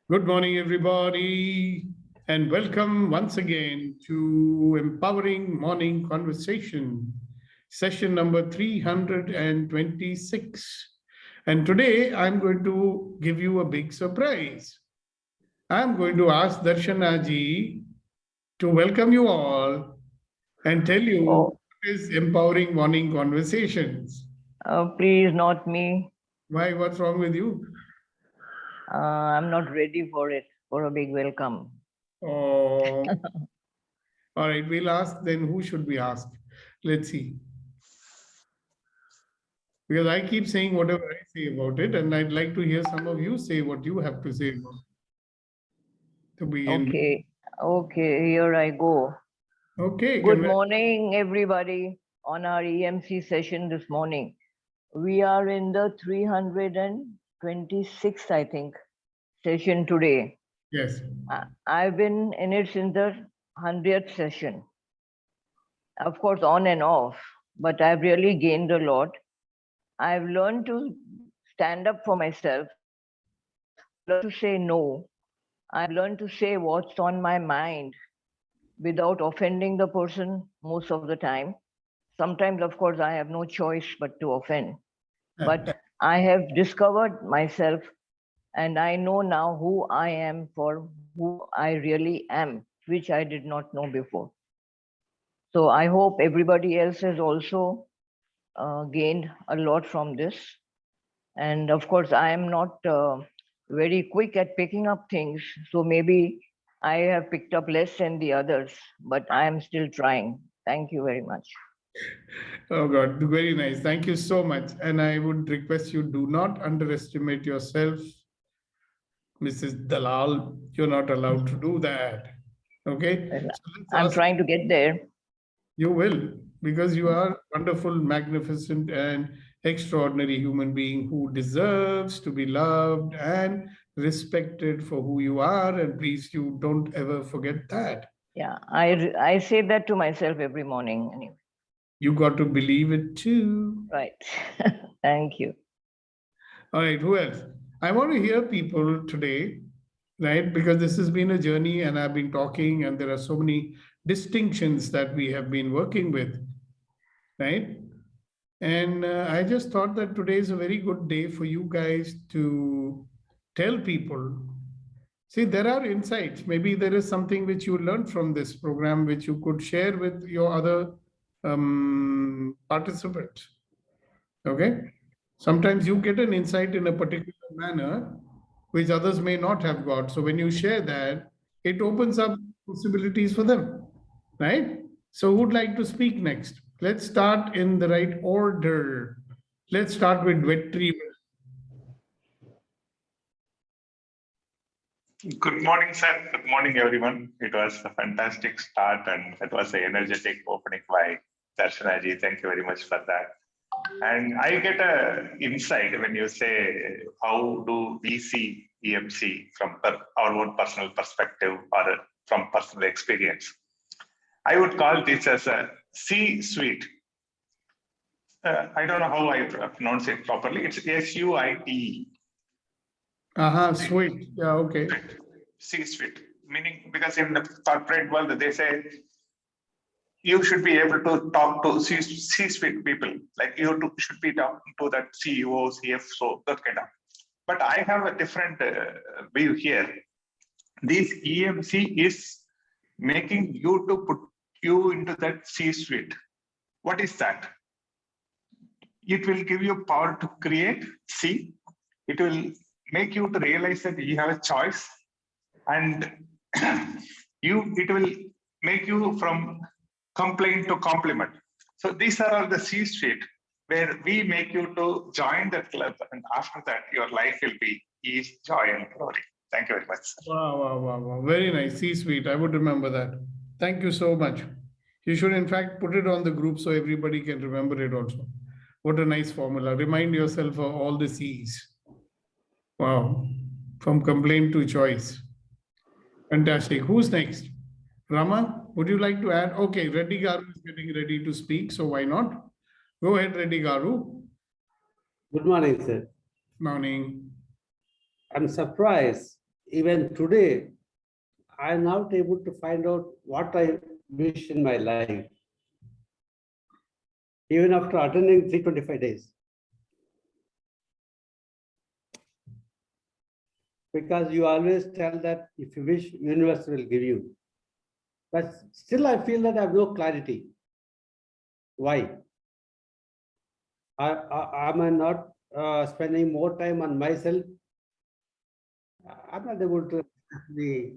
Good morning, everybody, and welcome once again to Empowering Morning Conversation, session number 326. And today I'm going to give you a big surprise. I'm going to ask Darshana ji to welcome you all and tell you what is Empowering Morning Conversations. Please, not me. Why? What's wrong with you? I'm not ready for it, for a big welcome. Oh, all right. We'll ask then. Who should we ask? Let's see. Because I keep saying whatever I say about it, and I'd like to hear some of you say what you have to say about it. To begin. Okay, here I go. Okay. Good morning, everybody, on our EMC session this morning. We are in the 326th, I think, session today. Yes. I've been in it since the 100th session. Of course, on and off, but I've really gained a lot. I've learned to stand up for myself, learned to say no. I've learned to say what's on my mind without offending the person most of the time. Sometimes, of course, I have no choice but to offend. But I have discovered myself and I know now who I am for who I really am, which I did not know before. So I hope everybody else has also gained a lot from this. And of course, I am not very quick at picking up things. So maybe I have picked up less than the others, but I am still trying. Thank you very much. Oh God, very nice. Thank you so much. And I would request you do not underestimate yourself, Mrs. Dalal. You're not allowed to do that. Okay? So I'm trying to get there. You will, because you are wonderful, magnificent, and extraordinary human being who deserves to be loved and respected for who you are. And please, you don't ever forget that. Yeah, I say that to myself every morning anyway. You got to believe it too. Right. Thank you. All right, who else? I want to hear people today, right? Because this has been a journey and I've been talking, and there are so many distinctions that we have been working with, right? And I just thought that today is a very good day for you guys to tell people. See, there are insights. Maybe there is something which you learned from this program which you could share with your other participants. Okay. Sometimes you get an insight in a particular manner which others may not have got. So when you share that, it opens up possibilities for them. Right? So who'd like to speak next? Let's start in the right order. Let's start with Vetri. Good morning, sir. Good morning, everyone. It was a fantastic start and it was an energetic opening by Darshanaji. Thank you very much for that. And I get a insight when you say, how do we see EMC from our own personal perspective or from personal experience? I would call this as a C-suite. I don't know how I pronounce it properly. It's S-U-I-T-E. Sweet. Yeah, okay. C-suite, meaning because in the corporate world, they say you should be able to talk to C-suite people, like you should be talking to that CEO, CFO, that kind of. But I have a different view here. This EMC is making you to put you into that C-suite. What is that? It will give you power to create, see. It will make you to realize that you have a choice, and it will make you from complaint to compliment. So these are all the C-suite where we make you to join that club, and after that your life will be ease, joy, and glory. Thank you very much. Wow. Very nice. C-suite. I would remember that. Thank you so much. You should in fact put it on the group so everybody can remember it also. What a nice formula. Remind yourself of all the C's. Wow. From complaint to choice. Fantastic. Who's next? Rama, would you like to add? Okay, Reddy Garu is getting ready to speak, so why not? Go ahead, Reddy Garu. Good morning, sir. Morning. I'm surprised even today, I am not able to find out what I wish in my life, even after attending 325 days. Because you always tell that if you wish, universe will give you. But still, I feel that I have no clarity. Why? Am I not spending more time on myself? I'm not able to actually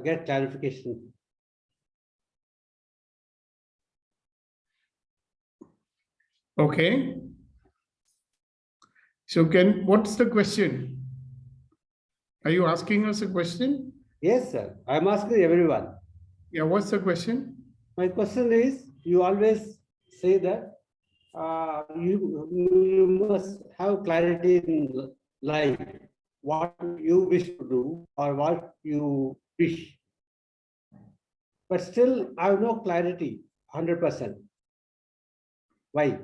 get clarification. Okay. So what's the question? Are you asking us a question? Yes, sir. I'm asking everyone. Yeah, what's the question? My question is, you always say that you must have clarity in life, what you wish to do or what you wish. But still, I have no clarity, 100%. Why?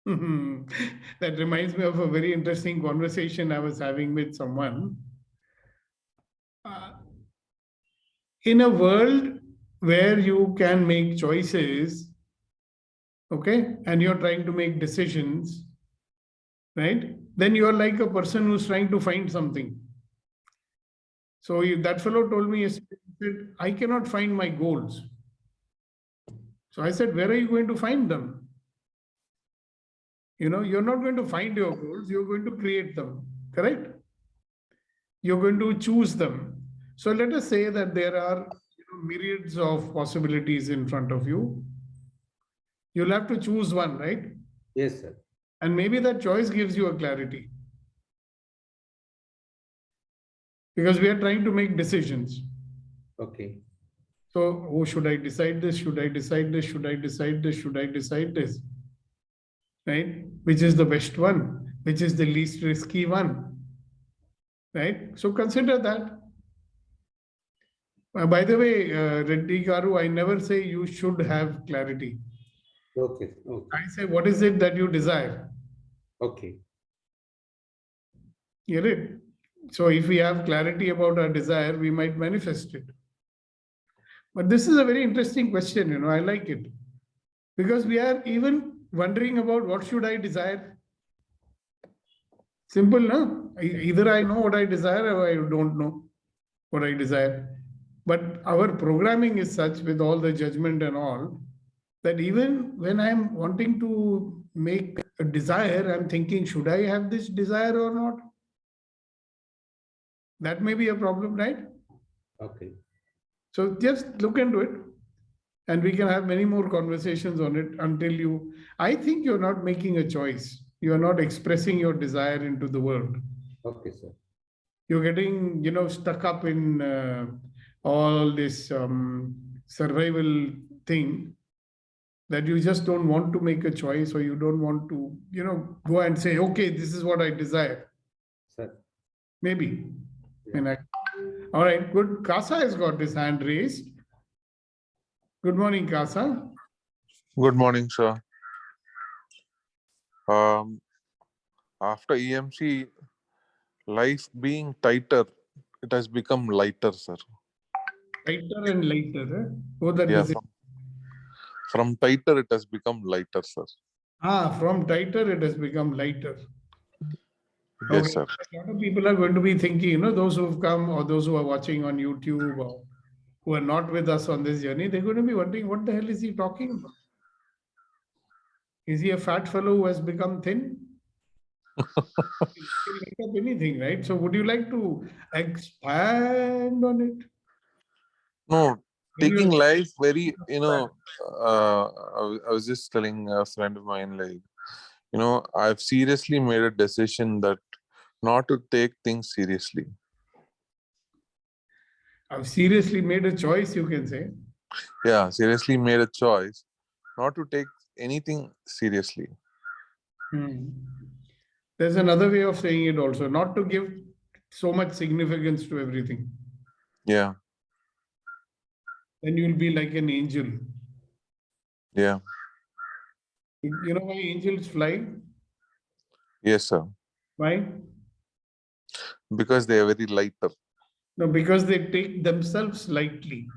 That reminds me of a very interesting conversation I was having with someone. In a world where you can make choices, okay, and you're trying to make decisions, right? Then you're like a person who's trying to find something. So that fellow told me yesterday, he said, I cannot find my goals. So I said, where are you going to find them? You're not going to find your goals, you're going to create them, correct? You're going to choose them. So let us say that there are myriads of possibilities in front of you. You'll have to choose one, right? Yes, sir. And maybe that choice gives you a clarity. Because we are trying to make decisions. Okay. So, should I decide this? Should I decide this? Should I decide this? Should I decide this? Right? Which is the best one? Which is the least risky one? Right? So consider that. By the way, Reddy Garu, I never say you should have clarity. Okay. Okay. I say, what is it that you desire? Okay. Get it? So if we have clarity about our desire, we might manifest it. But this is a very interesting question, I like it. Because we are even wondering about what should I desire? Simple, no? Either I know what I desire or I don't know what I desire. But our programming is such with all the judgment and all that even when I'm wanting to make a desire, I'm thinking, should I have this desire or not? That may be a problem, right? Okay. So just look into it and we can have many more conversations on it until I think you're not making a choice. You are not expressing your desire into the world. Okay, sir. You're getting, stuck up in all this survival thing that you just don't want to make a choice or you don't want to, go and say, okay, this is what I desire. Sir. Maybe. Yeah. All right, good. Kasa has got his hand raised. Good morning, Kasa. Good morning, sir. After EMC, life being tighter, it has become lighter, sir. Tighter and lighter. Both are Yeah, the same. from tighter, it has become lighter, sir. From tighter, it has become lighter. Yes, sir. A lot of people are going to be thinking, those who have come or those who are watching on YouTube or who are not with us on this journey, they're going to be wondering, what the hell is he talking about? Is he a fat fellow who has become thin? He can make up anything, right? So would you like to expand on it? No, taking life very, Yeah. I was just telling a friend of mine, like, I've seriously made a decision that not to take things seriously. I've seriously made a choice, you can say. Yeah, seriously made a choice not to take anything seriously. There's another way of saying it also, not to give so much significance to everything. Yeah, Then you'll be like an angel. yeah. You know why angels fly? Yes, sir. Why? Because they are very lighter. No, because they take themselves lightly.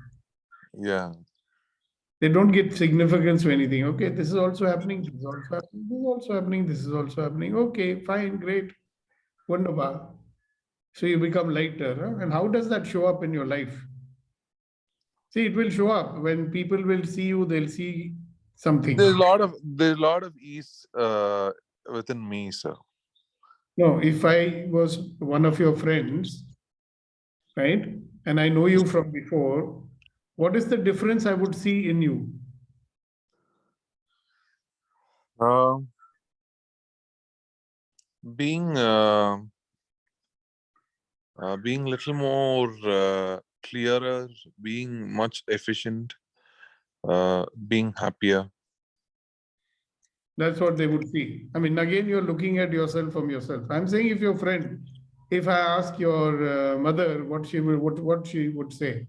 Yeah. They don't give significance to anything. Okay, this is also happening, this is also happening, this is also happening, this is also happening. Okay, fine, great, wonderful. So you become lighter. Huh? And how does that show up in your life? See, it will show up when people will see you, they'll see something. There's a lot of ease within me, sir. No, if I was one of your friends, right, and I know you from before, what is the difference I would see in you? Uh, being being little more clearer, being much efficient, being happier. That's what they would see. I mean, again, you're looking at yourself from yourself. I'm saying if your friend, if I ask your mother what she would say.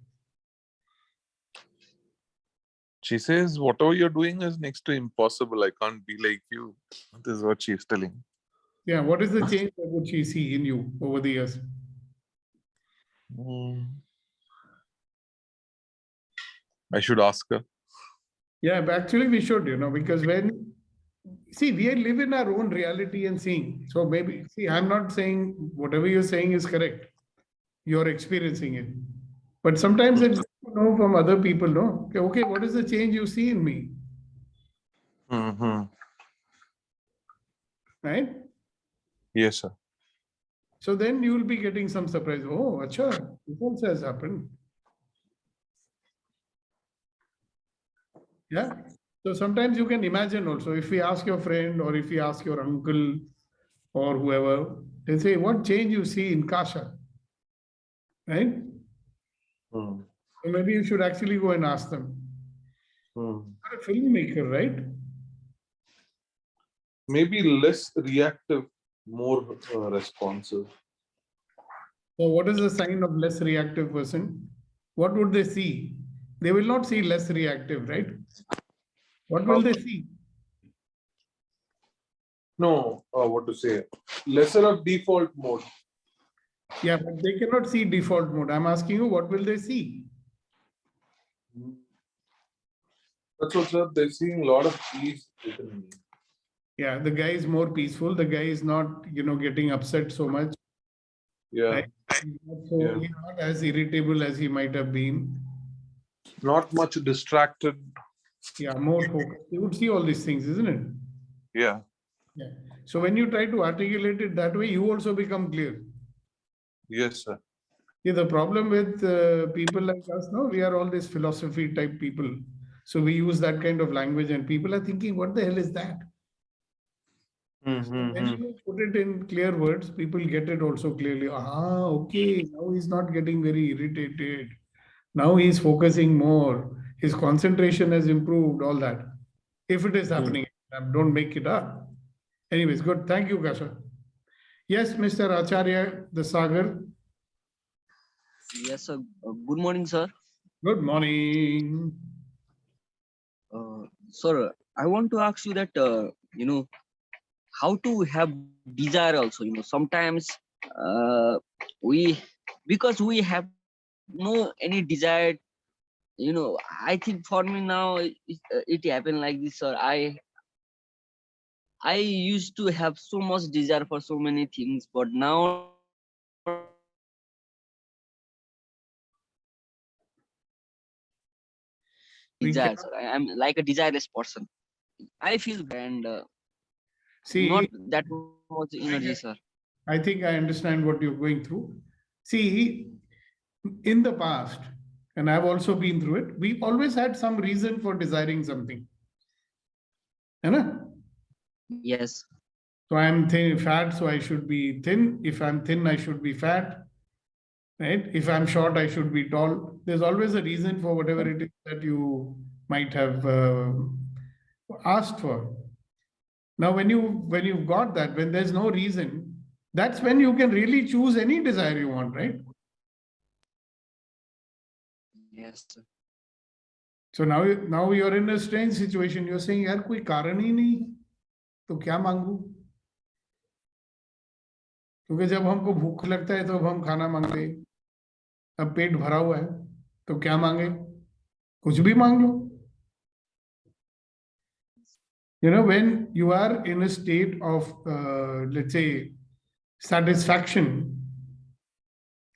She says, whatever you're doing is next to impossible. I can't be like you. This is what she's telling. Yeah, what is the change that would she see in you over the years? I should ask her. Yeah, but actually we should, because when, see, we live in our own reality and seeing. So maybe, see, I'm not saying whatever you're saying is correct. You're experiencing it. But sometimes it's good to know from other people, no? Okay, what is the change you see in me? Right? Yes, sir. So then you will be getting some surprise. Oh, acha, this also has happened. Yeah. So sometimes you can imagine also, if we ask your friend or if we ask your uncle or whoever, they say, what change you see in Kasha? Right? So maybe you should actually go and ask them. You're a filmmaker, right? Maybe less reactive, more responsive. So what is the sign of less reactive person? What would they see? They will not see less reactive, right? What will they see? No, what to say? Lesser of default mode. Yeah, but they cannot see default mode. I'm asking you, what will they see? That's what, sir. They're seeing a lot of ease within me. Yeah, the guy is more peaceful. The guy is not, getting upset so much. Yeah. Right? He's not as irritable as he might have been. Not much distracted. Yeah, more focused. You would see all these things, isn't it? Yeah. Yeah. So when you try to articulate it that way, you also become clear. Yes, sir. Yeah, the problem with people like us, no, we are all these philosophy type people. So we use that kind of language, and people are thinking, what the hell is that? So when you put it in clear words, people get it also clearly. Ah, okay, now he's not getting very irritated. Now he's focusing more. His concentration has improved, all that. If it is happening, don't make it up. Anyways, good. Thank you, Kasha. Yes, Mr. Acharya, the Sagar. Yes, sir. Good morning, sir. Good morning. Sir, I want to ask you that, how to have desire also. Sometimes we, because we have no any desire, I think for me now, it happened like this, sir. I used to have so much desire for so many things, but now desire, sir. I'm like a desireless person. I feel and not See, that much energy, sir. I think I understand what you're going through. See, in the past, and I've also been through it, we always had some reason for desiring something. Right? Yes. So I'm thin, fat, so I should be thin. If I'm thin, I should be fat. Right? If I'm short, I should be tall. There's always a reason for whatever it is that you might have asked for. Now, when you've got that, when there's no reason, that's when you can really choose any desire you want, right? Yes, sir. So now you're in a strange situation. You're saying, यार कोई कारण ही नहीं, तो क्या मांगू? क्योंकि जब हमको भूख लगता है तो अब हम खाना मांगते हैं। अब पेट भरा हुआ है तो क्या मांगे? कुछ भी मांग लो। When you are in a state of, let's say, satisfaction,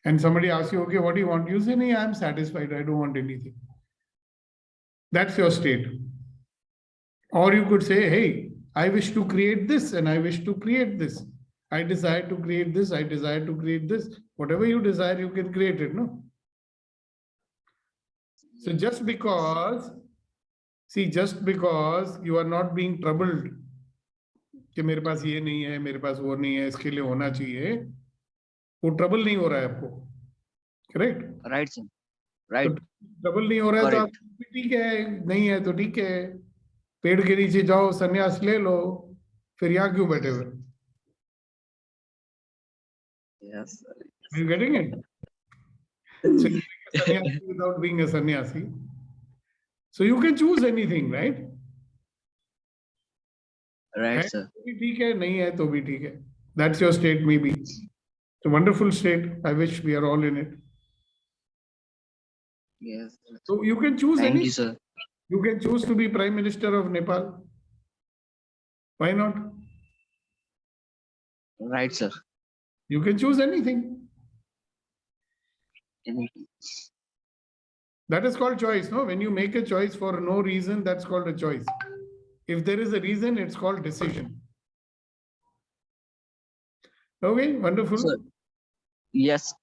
and somebody asks you, okay, what do you want? You say, no, I'm satisfied. I don't want anything. That's your state. Or you could say, hey, I wish to create this and I wish to create this. I desire to create this. I desire to create this. Whatever you desire, you can create it, no? So just because you are not being troubled कि मेरे पास ये नहीं है, मेरे पास वो नहीं है, इसके लिए होना चाहिए, वो ट्रबल नहीं हो रहा है आपको, correct? Right, sir. Right. Trouble नहीं हो रहा है तो आप ठीक है, नहीं है तो ठीक है, पेड़ के नीचे जाओ, सन्यास ले लो, फिर यहाँ क्यों बैठे हुए? Yes, sir. Are you getting it? So you make a sannyasi without being a sannyasi. So you can choose anything, right? Right, है sir. तो भी ठीक है, नहीं है तो भी ठीक है. That's your state, maybe. It's a wonderful state. I wish we are all in it. Yes. Sir. So you can choose Thank any. you, sir. You can choose to be Prime Minister of Nepal. Why not? Right, sir. You can choose anything. Anything. That is called choice, no? When you make a choice for no reason, that's called a choice. If there is a reason, it's called decision. Okay, wonderful. Sir, yes,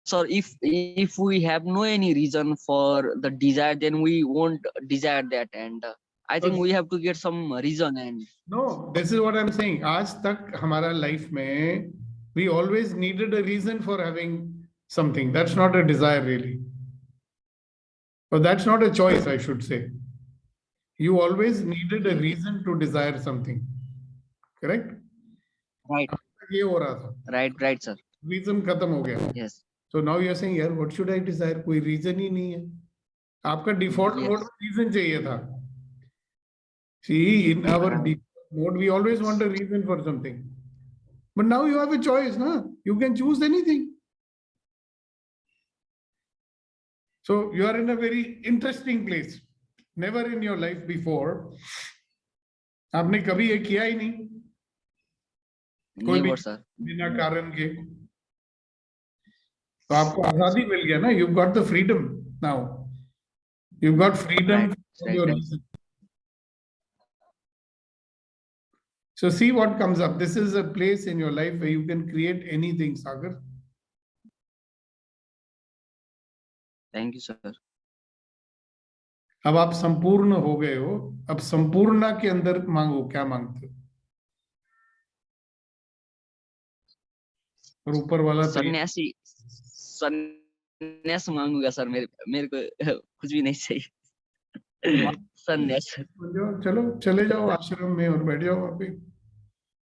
sir. If we have no any reason for the desire, then we won't desire that, and I think we have to get some reason. And No, this is what I'm saying. आज तक हमारा life में we always needed a reason for having something. That's not a desire really. Or that's not a choice, I should say. You always needed a reason to desire something. Correct? right, ये हो रहा था. right, sir. Reason खत्म हो गया. Yes. So now you're saying, यार, what should I desire? कोई reason ही नहीं है. आपका default Yes. mode में reason चाहिए था. See, in our default mode, we always want a reason for something. But now you have a choice, na? You can choose anything. So you are in a very interesting place. Never in your life before. आपने कभी ये किया ही नहीं. कोई भी Never, sir. बिना कारण के. तो आपको आजादी मिल गया ना. You've got the freedom now. You've got freedom for your reason. So see what comes up. This is a place in your life where you can create anything, Sagar. Thank you, sir. अब आप संपूर्ण हो गए हो. अब संपूर्णता के अंदर मांगो, क्या मांगते हो? और ऊपर वाला सन्यासी संन्यास मांगूंगा सर. मेरे को कुछ भी नहीं चाहिए. संन्यास. चलो चले जाओ आश्रम में और बैठ जाओ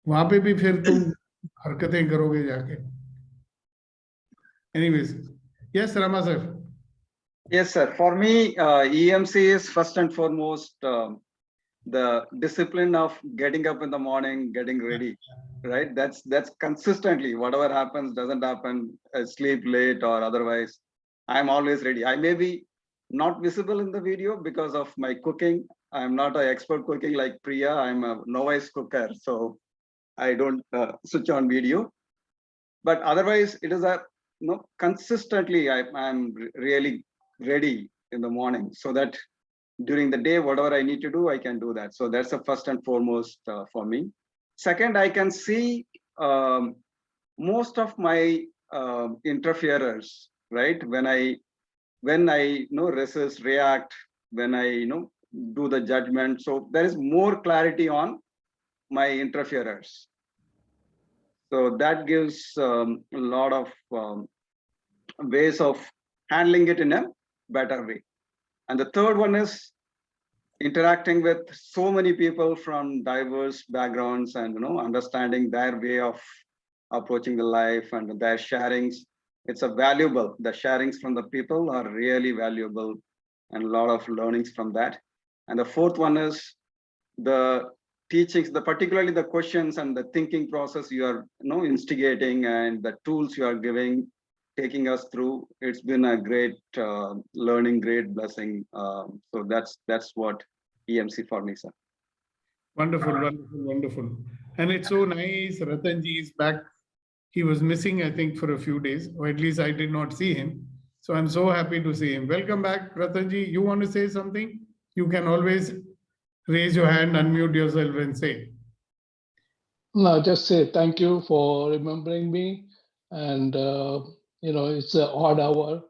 वहां पे भी फिर तुम हरकतें करोगे जाके. Anyways, yes, Rama sir. Yes, sir. For me, EMC is first and foremost the discipline of getting up in the morning, getting ready, right? That's consistently, whatever happens, doesn't happen, I sleep late or otherwise, I'm always ready. I may be not visible in the video because of my cooking. I'm not an expert cooking like Priya. I'm a novice cooker, so I don't switch on video. But otherwise, it is consistently I'm really ready in the morning, so that during the day, whatever I need to do, I can do that. So that's the first and foremost for me. Second, I can see most of my interferers, right? When I resist, react, when I do the judgment. So there is more clarity on my interferers. So that gives a lot of ways of handling it in a better way. And the third one is interacting with so many people from diverse backgrounds and understanding their way of approaching the life and their sharings. It's a valuable. The sharings from the people are really valuable, and a lot of learnings from that. And the fourth one is the teachings, particularly the questions and the thinking process you are instigating, and the tools you are giving, taking us through. It's been a great learning, great blessing. So that's what EMC for me, sir. Wonderful, wonderful, wonderful. And it's so nice. Ratanji is back. He was missing, I think, for a few days, or at least I did not see him. So I'm so happy to see him. Welcome back, Ratanji. You want to say something? You can always raise your hand, unmute yourself and say. No, just say thank you for remembering me. And, it's an odd hour,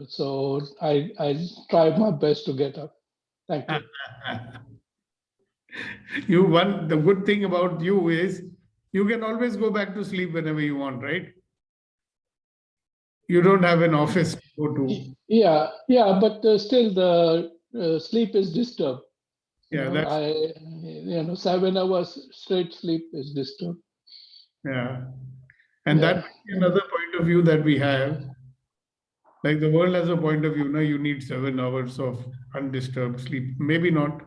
so I tried my best to get up. Thank you. The good thing about you is you can always go back to sleep whenever you want, right? You don't have an office to go to. Yeah, but still the sleep is disturbed. Yeah, that's 7 hours straight sleep is disturbed. yeah. And Yeah. that might be another point of view that we have. Like the world has a point of view, now you need 7 hours of undisturbed sleep. Maybe not.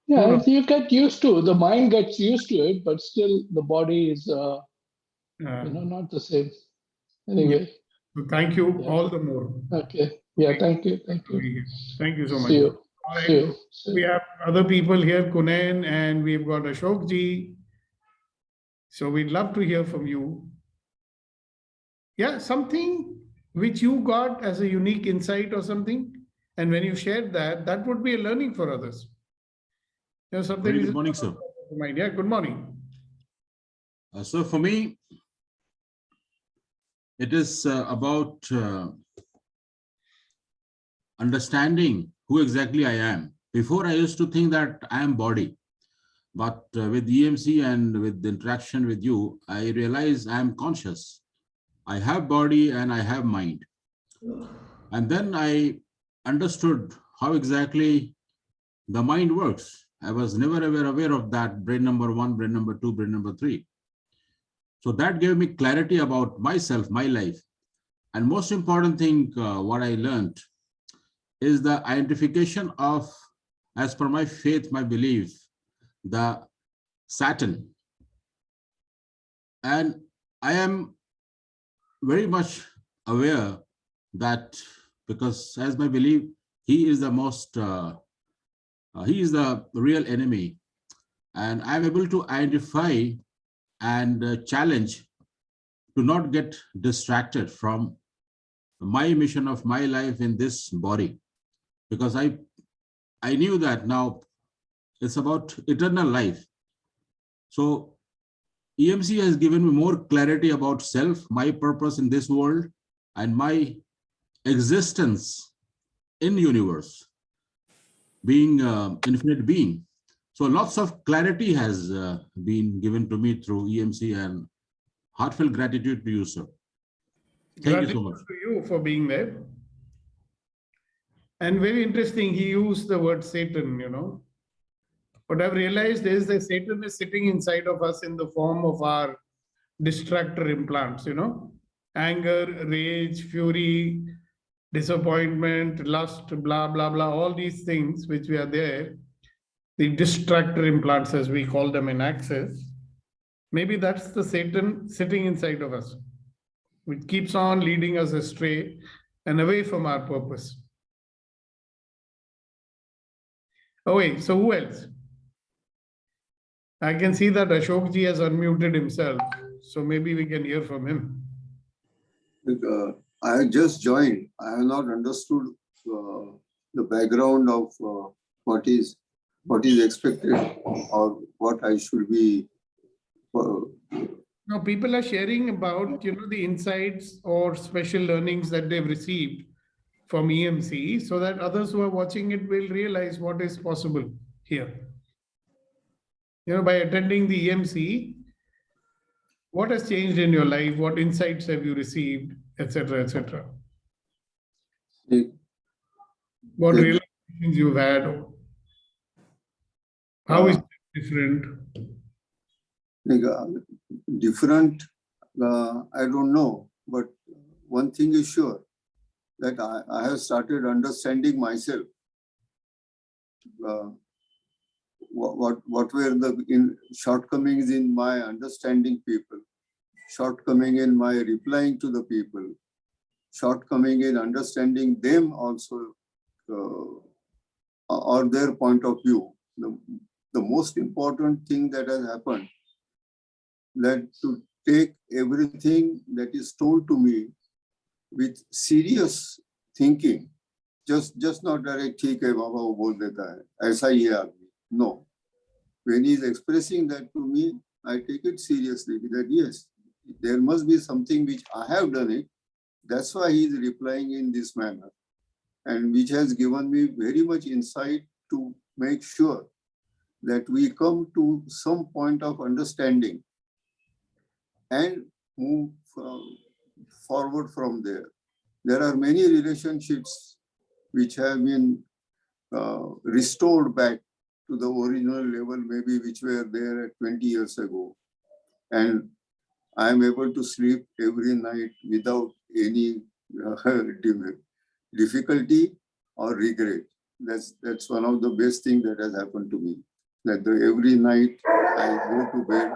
Yeah, knows? you get used to, the mind gets used to it, but still the body is, not the same. Anyway. So thank you Yeah. all the more. Okay. Yeah, thank you. Thank you. Thank you so much. See you. All right. See you. We have other people here, Kunen, and we've got Ashok ji. So we'd love to hear from you. Yeah, something which you got as a unique insight or something. And when you shared that, that would be a learning for others. Something. Very good morning, sir. Yeah, good morning. So for me, it is about understanding who exactly I am. Before, I used to think that I am body, but with EMC and with the interaction with you, I realize I am conscious. I have body and I have mind. And then I understood how exactly the mind works. I was never ever aware of that brain number 1, brain number 2, brain number 3. So that gave me clarity about myself, my life. And most important thing, what I learned is the identification of, as per my faith, my belief, the Saturn. And I am very much aware that, because as my belief, he is the most, he is the real enemy. And I'm able to identify and challenge to not get distracted from my mission of my life in this body, because I knew that now it's about eternal life. So EMC has given me more clarity about self, my purpose in this world, and my existence in universe, being infinite being. So lots of clarity has been given to me through EMC, and heartfelt gratitude to you, sir. Thank you so much. To you for being there. And very interesting, he used the word Satan, What I've realized is that Satan is sitting inside of us in the form of our distractor implants, anger, rage, fury, disappointment, lust, blah, blah, blah, all these things which we are there, the distractor implants, as we call them in Access. Maybe that's the Satan sitting inside of us, which keeps on leading us astray and away from our purpose. Oh, wait, so who else? I can see that Ashok ji has unmuted himself, so maybe we can hear from him. I just joined. I have not understood the background of what is expected or what I should be. Now, people are sharing about the insights or special learnings that they've received from EMC, so that others who are watching it will realize what is possible here. By attending the EMC, what has changed in your life? What insights have you received, etc., etc.? What realizations you've had? How is it different? Different, I don't know, but one thing is sure, that I have started understanding myself. what were the shortcomings in my understanding people, shortcoming in my replying to the people, shortcoming in understanding them also, or their point of view. The most important thing that has happened, that to take everything that is told to me with serious thinking, just not direct, ठीक है बाबा वो बोल देता है, ऐसा ही है आदमी. No. When he is expressing that to me, I take it seriously, that yes, there must be something which I have done it. That's why he is replying in this manner, and which has given me very much insight to make sure that we come to some point of understanding and move forward from there. There are many relationships which have been restored back to the original level, maybe which were there 20 years ago. And I am able to sleep every night without any difficulty or regret. That's one of the best things that has happened to me. That every night I go to bed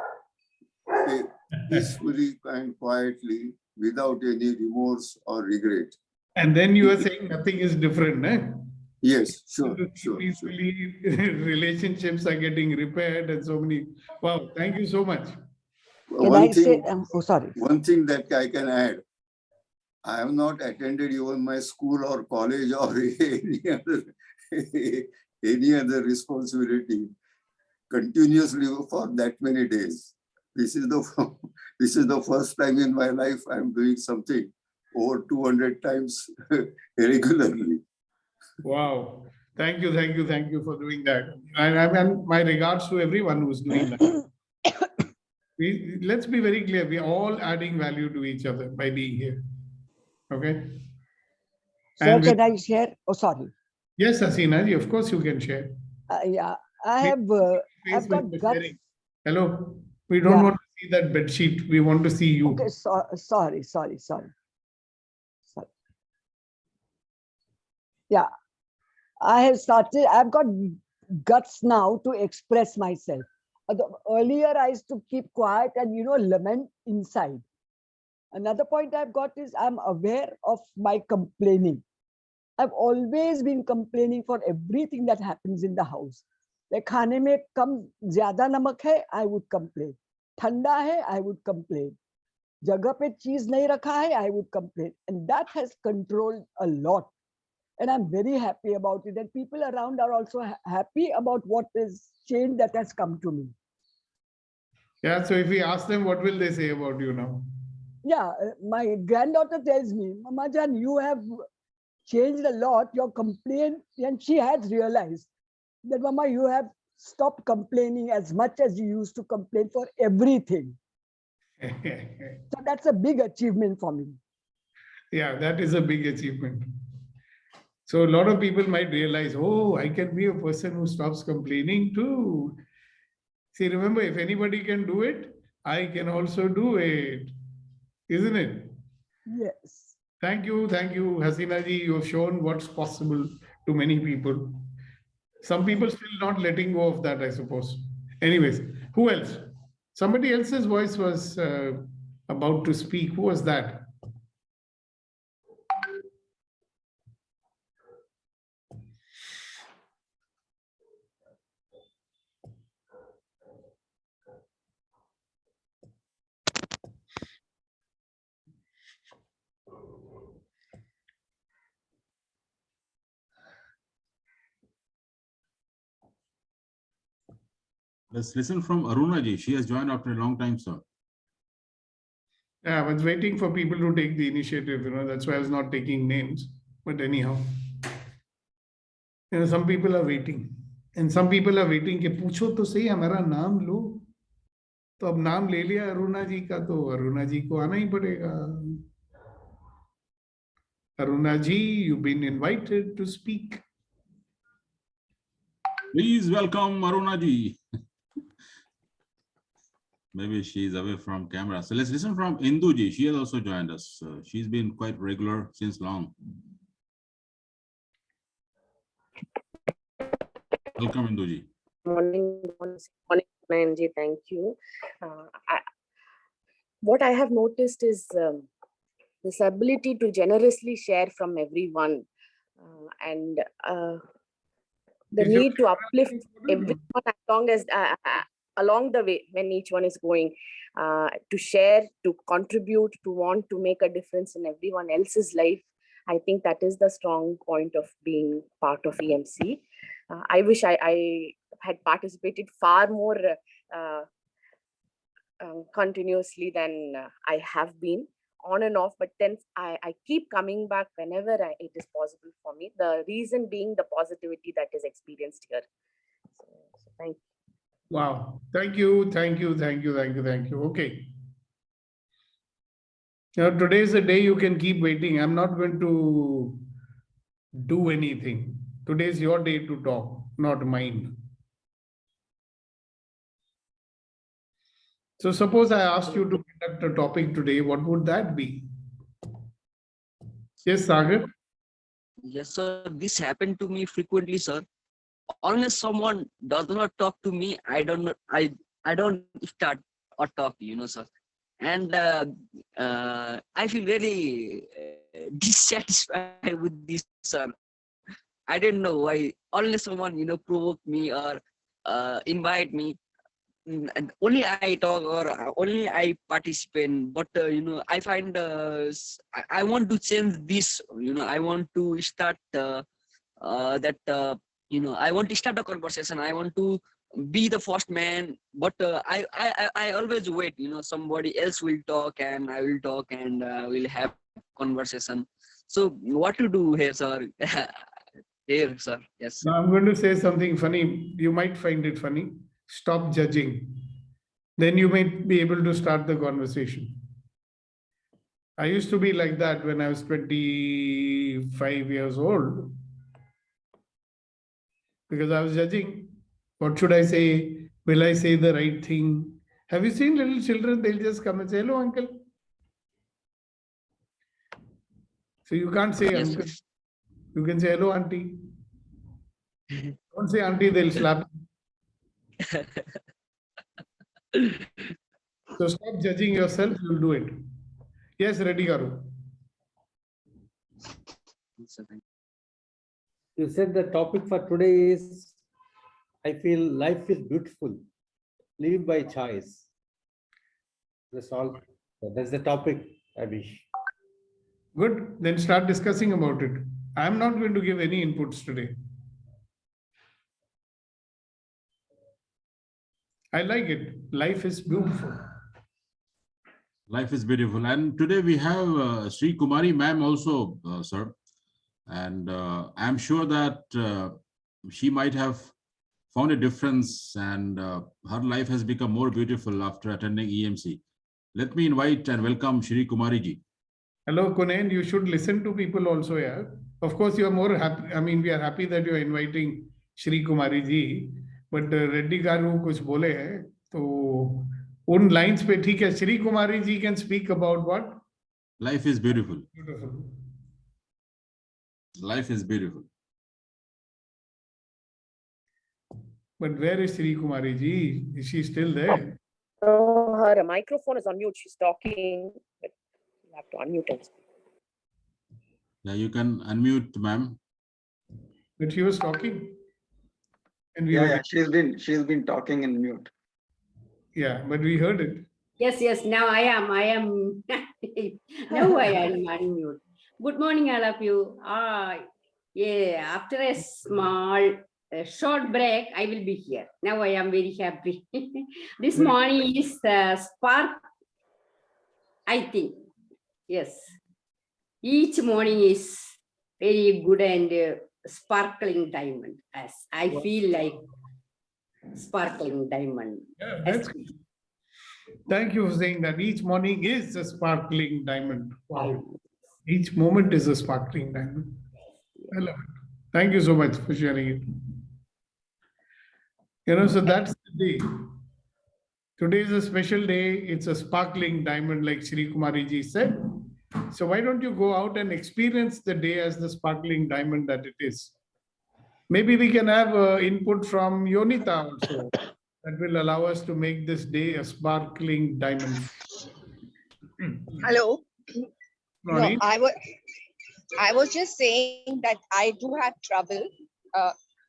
peacefully and quietly without any remorse or regret. And then you are saying nothing is different, eh? Yes, sure. Peacefully, relationships are getting repaired and so many. Wow, thank you so much. One thing that I can add, I have not attended even my school or college or any other responsibility continuously for that many days. This is the first time in my life I am doing something over 200 times regularly. Wow. Thank you for doing that. And my regards to everyone who's doing that. Let's be very clear. We're all adding value to each other by being here. Okay. Sir, can I share? Oh, sorry. Yes, Hasina ji, of course you can share. Yeah, I've got guts. Hello. We don't want to see that bed sheet. We want to see you. Okay, sorry. Yeah, I've got guts now to express myself. Earlier, I used to keep quiet and, lament inside. Another point I've got is I'm aware of my complaining. I've always been complaining for everything that happens in the house. Like खाने में कम ज़्यादा नमक है, I would complain. ठंडा है, I would complain. जगह पे चीज नहीं रखा है, I would complain. And that has controlled a lot. And I'm very happy about it. And people around are also happy about what is change that has come to me. Yeah, so if we ask them, what will they say about you now? Yeah, my granddaughter tells me, Mama Jan, you have changed a lot, your complaint, and she has realized that, Mama, you have stopped complaining as much as you used to complain for everything. So that's a big achievement for me. Yeah, that is a big achievement. So a lot of people might realize, oh, I can be a person who stops complaining too. See, remember, if anybody can do it, I can also do it. Isn't it? Yes. Thank you, Hasina ji. You have shown what's possible to many people. Some people still not letting go of that, I suppose. Anyways, who else? Somebody else's voice was about to speak. Who was that? Let's listen from Aruna ji. She has joined after a long time, sir. Yeah, I was waiting for people to take the initiative, that's why I was not taking names. But anyhow, some people are waiting. And some people are waiting कि पूछो तो सही हमारा नाम लो. तो अब नाम ले लिया अरुणा जी का, तो अरुणा जी को आना ही पड़ेगा. Aruna ji, you've been invited to speak. Please welcome Aruna ji. Maybe she's away from camera. So let's listen from Indu ji. She has also joined us. She's been quite regular since long. Welcome, Indu ji. Morning, Anji. Thank you. What I have noticed is this ability to generously share from everyone, and the Is your need to camera uplift recorded? everyone along the way when each one is going, to share, to contribute, to want to make a difference in everyone else's life. I think that is the strong point of being part of EMC. I wish I had participated far more continuously than I have been, on and off, but then I keep coming back whenever it is possible for me. The reason being the positivity that is experienced here. So thank you. Wow. Thank you. Thank you. Thank you. Thank you. Thank you. Okay. Now, today is the day you can keep waiting. I'm not going to do anything. Today is your day to talk, not mine. So suppose I asked you to conduct a topic today, what would that be? Yes, Sagar? Yes, sir. This happened to me frequently, sir. Unless someone does not talk to me, I don't start or talk, sir. And I feel really dissatisfied with this, sir. I don't know why. Unless someone, provoke me or invite me, and only I talk or only I participate. But I find I want to change this. I want to start that. I want to start a conversation. I want to be the first man. But I always wait. Somebody else will talk and I will talk and we'll have conversation. So what to do here, sir? Here, sir. Yes. Now I'm going to say something funny. You might find it funny. Stop judging. Then you might be able to start the conversation. I used to be like that when I was 25 years old, because I was judging. What should I say? Will I say the right thing? Have you seen little children? They'll just come and say, hello, uncle. So you can't say Yes, uncle. You can say, hello, auntie. Don't say auntie, they'll slap you. So stop judging yourself, you'll do it. Yes, ready, Garu. You said the topic for today is, I feel life is beautiful, live by choice. That's all. That's the topic, Abhish. Good. Then start discussing about it. I'm not going to give any inputs today. I like it. Life is beautiful. Life is beautiful. And today we have Sri Kumari ma'am also, sir. And I'm sure that she might have found a difference and her life has become more beautiful after attending EMC. Let me invite and welcome Shri Kumari ji. Hello, Kunen. You should listen to people also, yeah. Of course, you are more happy. I mean, we are happy that you are inviting Shri Kumari ji. But Reddy Garu कुछ बोले हैं, तो उन lines पे ठीक है. Shri Kumari ji can speak about what? Life is beautiful. Beautiful. Life is beautiful. But where is Shri Kumari ji? Is she still there? Oh, her microphone is on mute. She's talking, but you have to unmute it. Yeah, you can unmute, ma'am. But she was talking. And we Yeah, she's been talking in mute. Yeah, but we heard it. Yes, now I am, now I am unmute. Good morning, all of you. Yeah, after a short break, I will be here. Now I am very happy. This morning is spark, I think. Yes. Each morning is very good and sparkling diamond. As I feel like sparkling diamond. Yeah, that's good. Thank you for saying that. Each morning is a sparkling diamond. Wow. Each moment is a sparkling diamond. I love it. Thank you so much for sharing it. So that's the day. Today is a special day. It's a sparkling diamond, like Shri Kumari ji said. So why don't you go out and experience the day as the sparkling diamond that it is? Maybe we can have input from Yonita also. That will allow us to make this day a sparkling diamond. Hello. No, Ronnie? I was just saying that I do have trouble.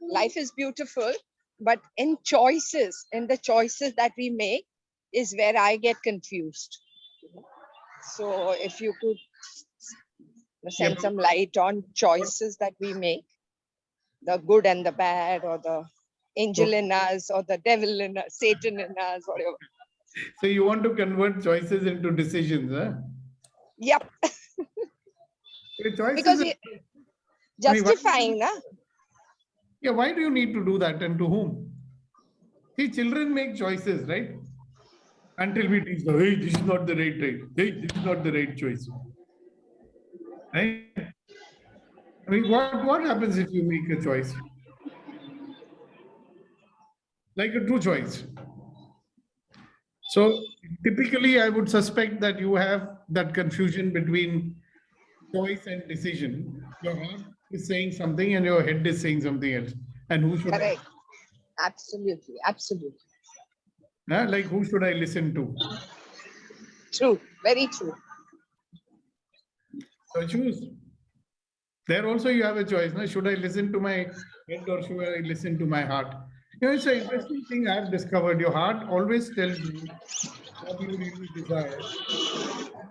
Life is beautiful, but in the choices that we make is where I get confused. So if you could send some light on choices that we make, the good and the bad, or the angel in us, or the devil in us, Satan in us, whatever. So you want to convert choices into decisions, huh? Yep. Choices Because justifying, na? Yeah, why do you need to do that, and to whom? See, children make choices, right? Until we teach them, hey, this is not the right choice. Hey, this is not the right choice. Right? I mean, what happens if you make a choice? Like a true choice. So typically, I would suspect that you have that confusion between choice and decision. Your heart is saying something and your head is saying something else. And who should Correct. Absolutely. Absolutely. like who should I listen to? True. Very true. So choose. There also you have a choice. No? Should I listen to my head or should I listen to my heart? You know, it's an interesting thing I've discovered. Your heart always tells you what you really desire.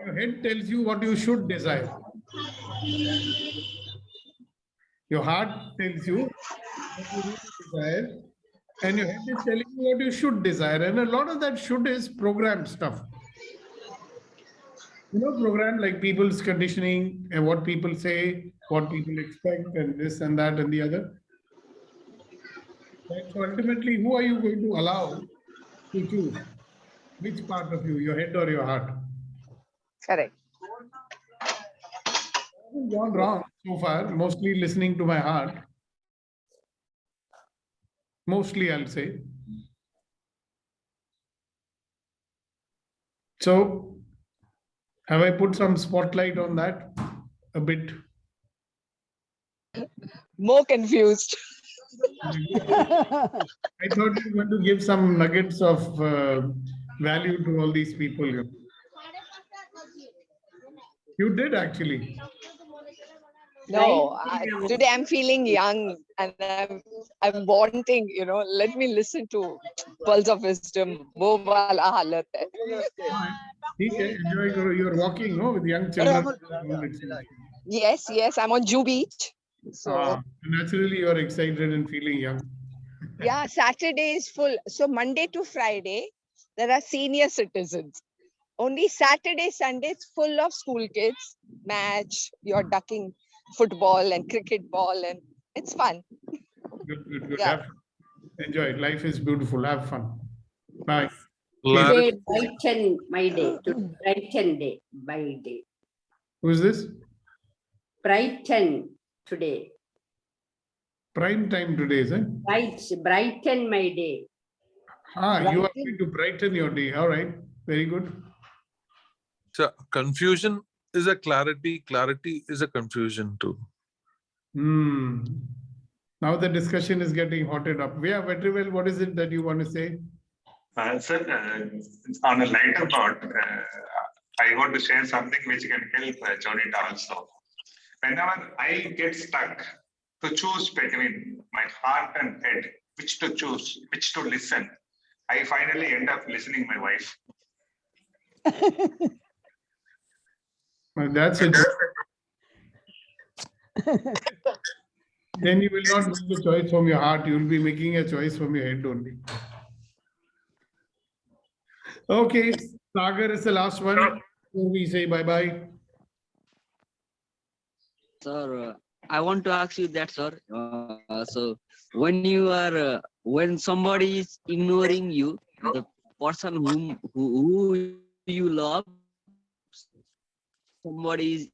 And your head tells you what you should desire. Your heart tells you what you really desire, and your head is telling you what you should desire. And a lot of that should is program stuff. You know, program like people's conditioning and what people say, what people expect, and this and that and the other. Right? So ultimately, who are you going to allow to choose? Which part of you, your head or your heart? Correct. I haven't gone wrong so far, mostly listening to my heart. Mostly, I'll say. So, have I put some spotlight on that a bit? More confused. I thought you were going to give some nuggets of value to all these people. You did actually. No, today I'm feeling young and I'm wanting, let me listen to Pearls of Wisdom. वो वाला हालत है. Enjoy. You're walking, no, with young children. Yes, I'm on Jew Beach. So naturally, you're excited and feeling young. yeah, Saturday is full. So Monday to Friday, there are senior citizens. Only Saturday, Sunday, it's full of school kids. Match, you're ducking football and cricket ball, and it's fun. Good. Yeah. Have fun. Enjoy it. Life is beautiful. Have fun. Bye. Today, brighten my day. To brighten day, by day. Who is this? Brighten today. Prime time today, is it? Brighten my day. You are going to brighten your day. All right. Very good. So confusion is a clarity. Clarity is a confusion too. Now the discussion is getting hotted up. Yeah, Vetrivel, what is it that you want to say? Sir, on a lighter note, I want to share something which can help Jonita also. Whenever I get stuck to choose between my heart and head, which to choose, which to listen, I finally end up listening my wife. Well, that's it. Then you will not make a choice from your heart. You will be making a choice from your head only. Okay, Sagar is the last one. Before we say bye-bye. Sir, I want to ask you that, sir. So when somebody is ignoring you, the person who you love, somebody is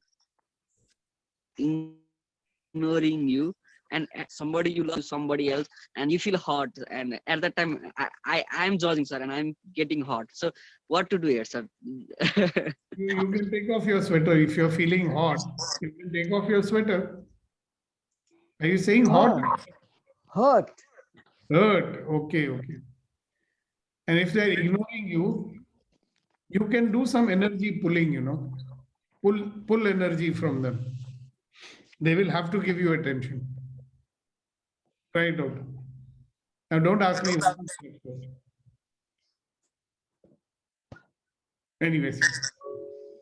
ignoring you, and somebody you love somebody else, and you feel hot, and at that time I'm judging, sir, and I'm getting hot. So what to do here, sir? You can take off your sweater. If you're feeling hot, you can take off your sweater. Are you saying hot? hurt. Hurt. Okay, okay. And if they're ignoring you, you can do some energy pulling, pull energy from them. They will have to give you attention. Try it out. Now, don't ask me. Anyways,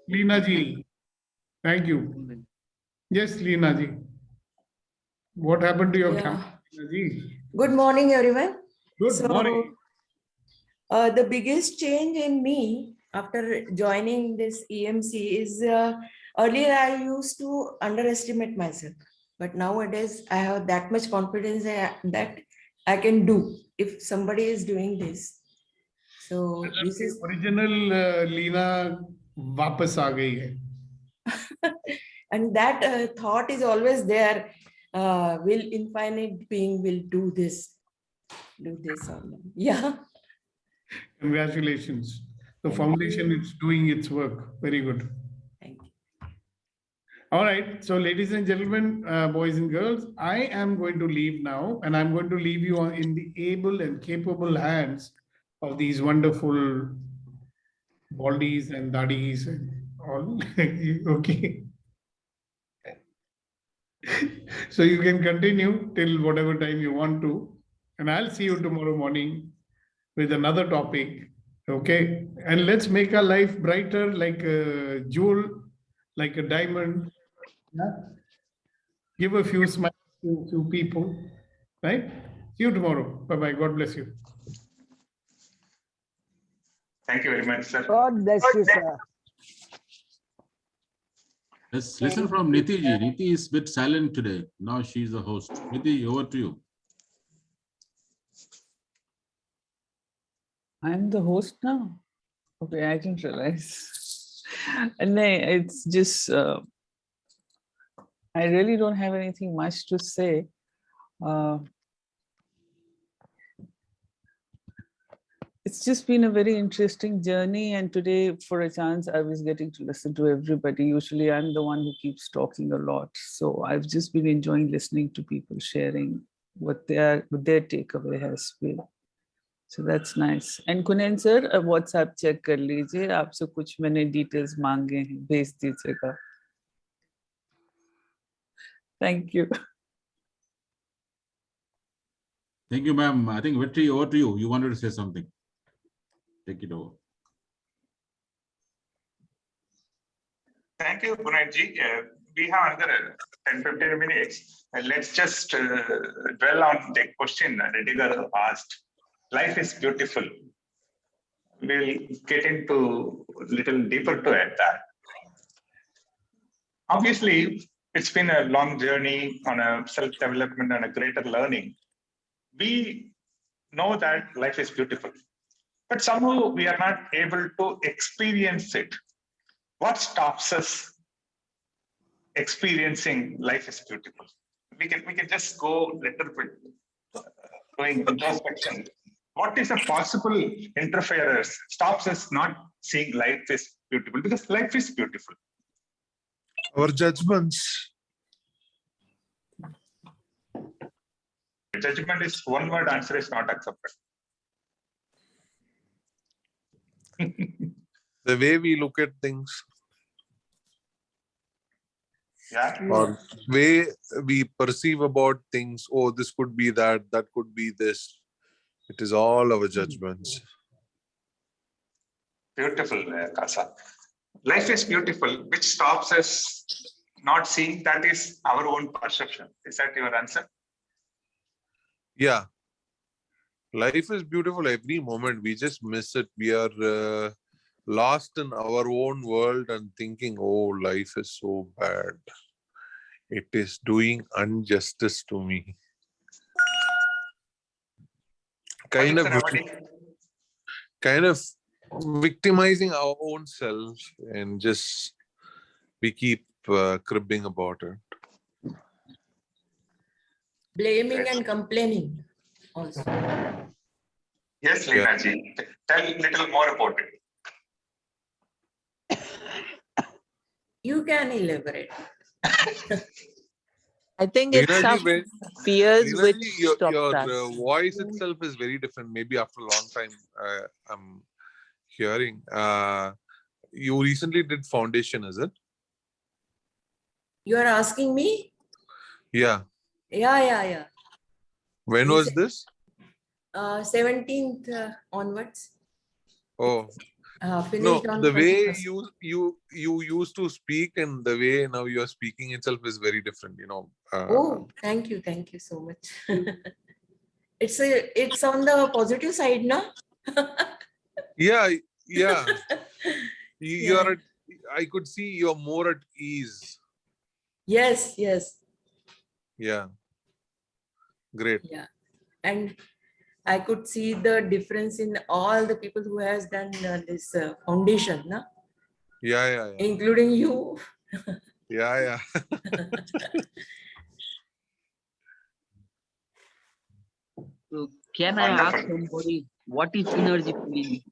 Leena ji, thank you. Yes, Leena ji. What happened to your camera, Leena ji? Good morning, everyone. Good morning. The biggest change in me after joining this EMC is earlier I used to underestimate myself, but nowadays I have that much confidence that I can do if somebody is doing this. So this is original Leena वापस आ गई है. and that thought is always there. Will infinite being will do this or not? Yeah. Congratulations. The foundation is doing its work. Very good. Thank you. All right. So, ladies and gentlemen, boys and girls, I am going to leave now, and I'm going to leave you in the able and capable hands of these wonderful baldies and daddies and all. Okay. So you can continue till whatever time you want to, and I'll see you tomorrow morning with another topic. Okay. And let's make our life brighter like a jewel, like a diamond. Yeah? Give a few smiles to people. Right? See you tomorrow. Bye-bye. God bless you. Thank you very much, sir. God bless you, sir. Let's listen from Niti ji. Niti is a bit silent today. Now she's the host. Niti, over to you. I'm the host now. Okay, I didn't realize. And it's just, I really don't have anything much to say. It's just been a very interesting journey, and today, for a chance, I was getting to listen to everybody. Usually, I'm the one who keeps talking a lot, so I've just been enjoying listening to people sharing what their takeaway has been. So that's nice. And Kunen sir, WhatsApp check कर लीजिए. आपसे कुछ मैंने details मांगे हैं, भेज दीजिएगा. Thank you. Thank you, ma'am. I think Vetri, over to you. You wanted to say something. Take it over. Thank you, Punarji. We have another 10-15 minutes. Let's just dwell on the question that Rediger asked. Life is beautiful. We'll get into a little deeper to it. That obviously, it's been a long journey on a self-development and a greater learning. We know that life is beautiful, but somehow we are not able to experience it. What stops us experiencing life is beautiful? We can just go a little bit doing introspection. What is a possible interference stops us not seeing life is beautiful? Because life is beautiful. Our judgments. Judgment is one word answer is not accepted. The way we look at things. Yeah. Or way we perceive about things. Oh, this could be that, that could be this. It is all our judgments. Beautiful, Kasa. Life is beautiful, which stops us not seeing that is our own perception. Is that your answer? Yeah. Life is beautiful every moment. We just miss it. We are lost in our own world and thinking, oh, life is so bad. It is doing injustice to me. Kind of victimizing our own self, and just we keep cribbing about it. Blaming and complaining also. Yes, Leena ji. Tell a little more about it. You can elaborate. I think it's Leenaji, some fears which Leenaji, stops your us. voice itself is very different. Maybe after a long time, I'm hearing. You recently did foundation, is it? You are asking me? Yeah. Yeah. When was this? 17th onwards. Oh, Finished no. on The way 21st. you used to speak and the way now you are speaking itself is very different. Oh, thank you so much. It's on the positive side, no? Yeah. You Yeah. are. I could see you're more at ease. Yes. Yeah. Great. Yeah. And I could see the difference in all the people who has done this foundation, no? Yeah. Including you. Yeah. So can I ask somebody what is energy pulling?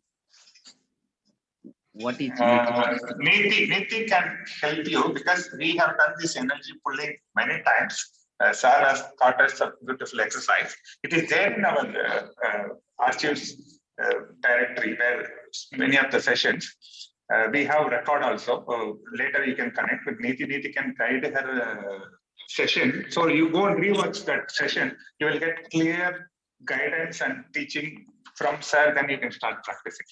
What is energy? Niti can help you because we have done this energy pulling many times. Sir has taught us a beautiful exercise. It is there in our archives directory where many of the sessions. We have record also. Later you can connect with Niti. Niti can guide her session. So you go and rewatch that session. You will get clear guidance and teaching from sir. Then you can start practicing.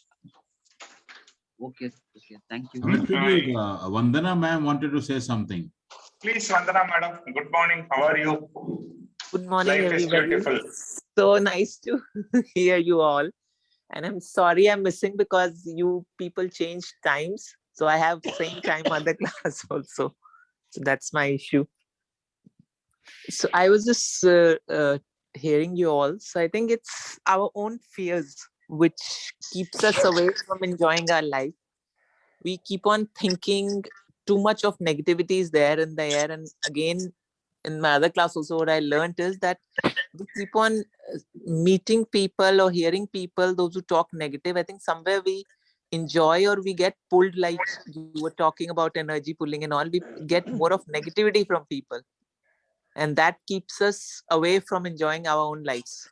Okay, thank you. Actually, Vandana ma'am wanted to say something. Please, Vandana madam. Good morning. How are you? Good morning, Life is everybody. beautiful. So nice to hear you all. And I'm sorry I'm missing because you people changed times. So I have same time other class also. So that's my issue. So I was just hearing you all. So I think it's our own fears which keeps us away from enjoying our life. We keep on thinking too much of negativity is there in the air. And again, in my other class also, what I learned is that we keep on meeting people or hearing people, those who talk negative. I think somewhere we enjoy or we get pulled, like you were talking about energy pulling and all, we get more of negativity from people. And that keeps us away from enjoying our own lives.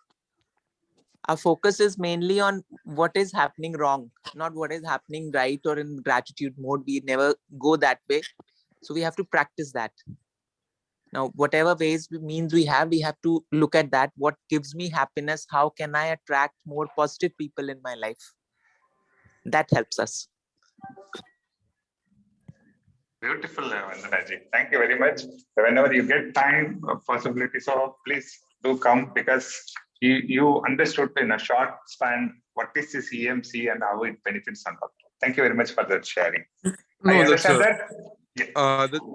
Our focus is mainly on what is happening wrong, not what is happening right or in gratitude mode. We never go that way. So we have to practice that. Now, whatever means we have to look at that. What gives me happiness? How can I attract more positive people in my life? That helps us. Beautiful, Vandanaji. Thank you very much. Whenever you get time, possibility, so please do come because you understood in a short span what is this EMC and how it benefits on us. Thank you very much for that sharing. No, I understand that.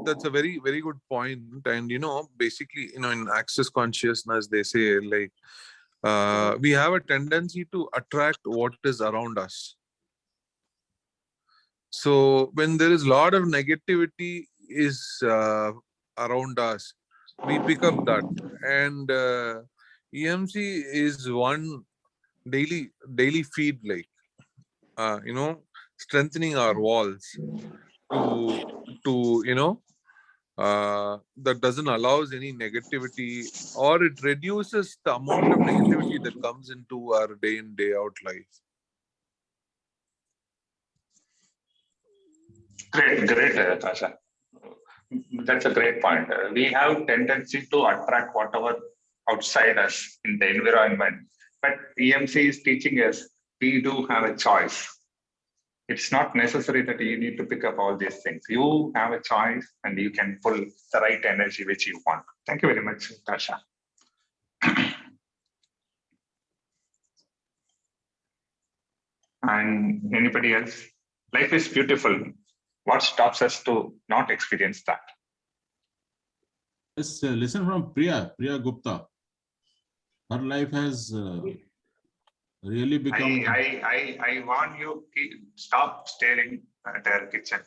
That's a very, very good point. And, basically, in access consciousness, they say like, we have a tendency to attract what is around us. So when there is a lot of negativity is around us, we pick up that. And EMC is one daily feed, like, strengthening our walls to that doesn't allows any negativity, or it reduces the amount of negativity that comes into our day in, day out life. Great, Tasha. That's a great point. We have tendency to attract whatever outside us in the environment, but EMC is teaching us we do have a choice. It's not necessary that you need to pick up all these things. You have a choice and you can pull the right energy which you want. Thank you very much, Tasha. And anybody else? Life is beautiful. What stops us to not experience that? Let's listen from Priya Gupta. Her life has really become. I want you to stop staring at her kitchen.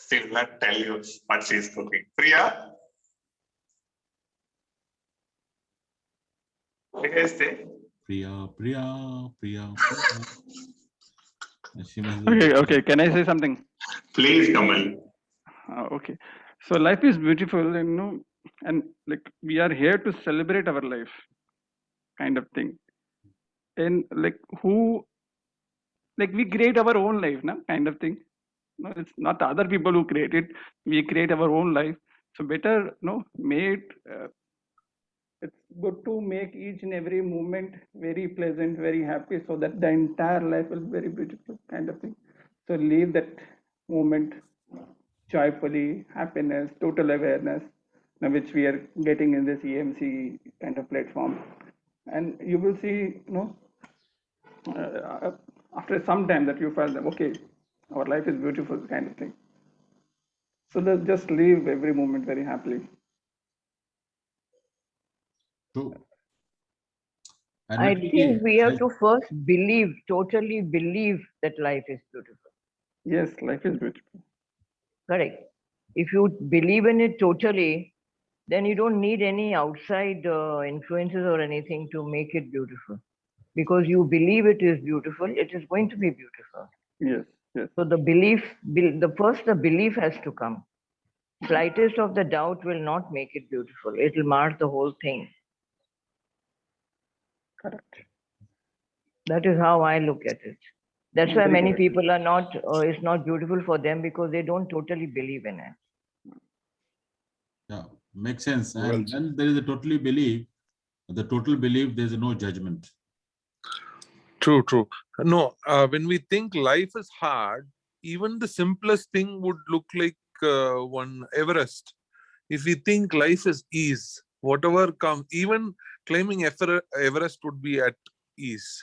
She will not tell you what she is cooking. Priya? Priya. Okay. Can I say something? Please, Kamal. Okay. So life is beautiful, and like we are here to celebrate our life, kind of thing. And like we create our own life, na, kind of thing. No, it's not other people who create it. We create our own life. So better, make it's good to make each and every moment very pleasant, very happy, so that the entire life will be very beautiful, kind of thing. So live that moment joyfully, happiness, total awareness, which we are getting in this EMC kind of platform. And you will see, after some time that you felt that, okay, our life is beautiful, kind of thing. So let's just live every moment very happily. True. I think we have to first believe, totally believe that life is beautiful. Yes, life is beautiful. Correct. If you believe in it totally, then you don't need any outside influences or anything to make it beautiful. Because you believe it is beautiful, it is going to be beautiful. Yes, yes. So the belief, the belief has to come. Slightest of the doubt will not make it beautiful. It will mar the whole thing. Correct. That is how I look at it. That's why many people are not, it's not beautiful for them because they don't totally believe in it. Yeah, makes sense. Well And when there is a totally belief, the total belief, there is no judgment. True, true. No, when we think life is hard, even the simplest thing would look like one Everest. If we think life is ease, whatever comes, even climbing Everest would be at ease.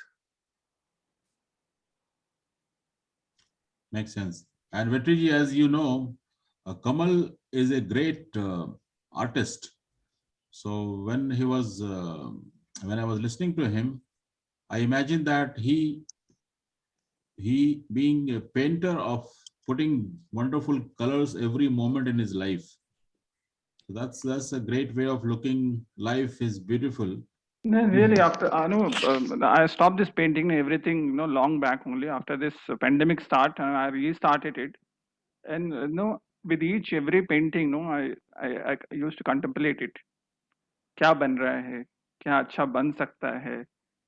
Makes sense. And Vetriji, as you know, Kamal is a great artist. So when he was, when I was listening to him, I imagine that he being a painter of putting wonderful colors every moment in his life. So that's a great way of looking. Life is beautiful. No, really, after I stopped this painting and everything, long back only after this pandemic start, and I restarted it. And with every painting, I used to contemplate it. क्या बन रहा है, क्या अच्छा बन सकता है,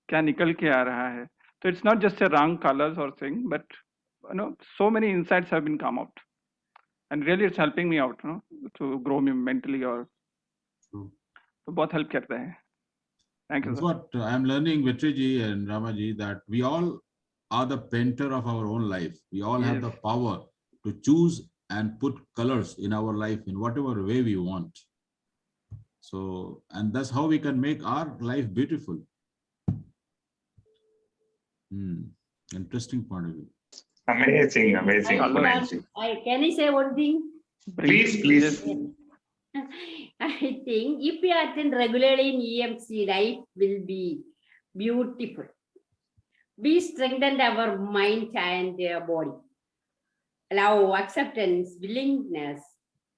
क्या निकल के आ रहा है. So it's not just a wrong colors or thing, but so many insights have been come out, and really it's helping me out, to grow me mentally or. तो बहुत help करता है. Thank you, That's sir. what I'm learning, Vetriji and Ramaji, that we all are the painter of our own life. We all have the power to choose and put colors in our life in whatever way we want. So, and that's how we can make our life beautiful. Interesting point of view. Amazing, amazing. Can I say one thing? Please, please. I think if we attend regularly in EMC, life will be beautiful. We strengthen our mind and body. Allow acceptance, willingness,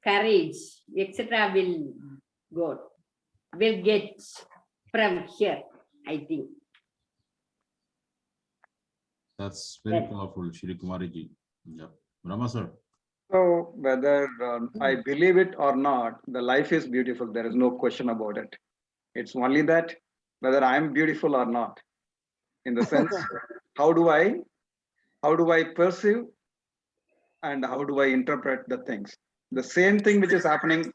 courage, etc. will get from here, I think. That's very powerful, Shri Kumariji. Yeah. Rama sir. So whether I believe it or not, the life is beautiful. There is no question about it. It's only that whether I am beautiful or not. In the sense, how do I perceive and how do I interpret the things? The same thing which is happening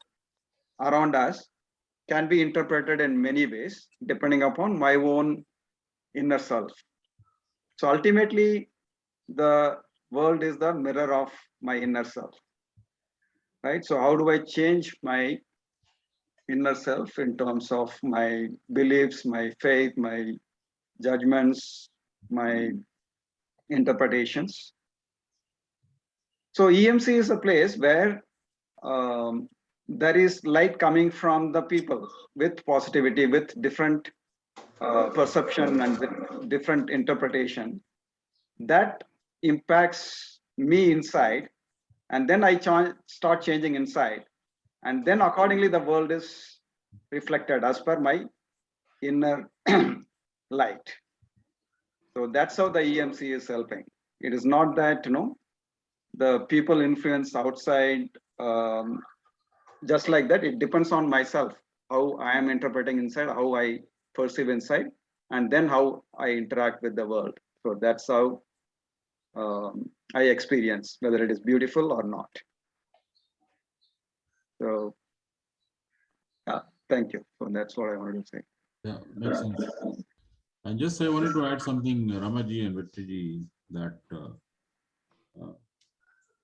around us can be interpreted in many ways, depending upon my own inner self. So ultimately, the world is the mirror of my inner self, right? So how do I change my inner self in terms of my beliefs, my faith, my judgments, my interpretations? So EMC is a place where there is light coming from the people with positivity, with different perception and with different interpretation. That impacts me inside, and then I start changing inside, and then accordingly the world is reflected as per my inner light. So that's how the EMC is helping. It is not that the people influence outside just like that, it depends on myself, how I am interpreting inside, how I perceive inside, and then how I interact with the world. So that's how I experience whether it is beautiful or not. So yeah, thank you. So that's what I wanted to say. Yeah, makes sense. And just I wanted to add something, Ramaji and Vetriji, that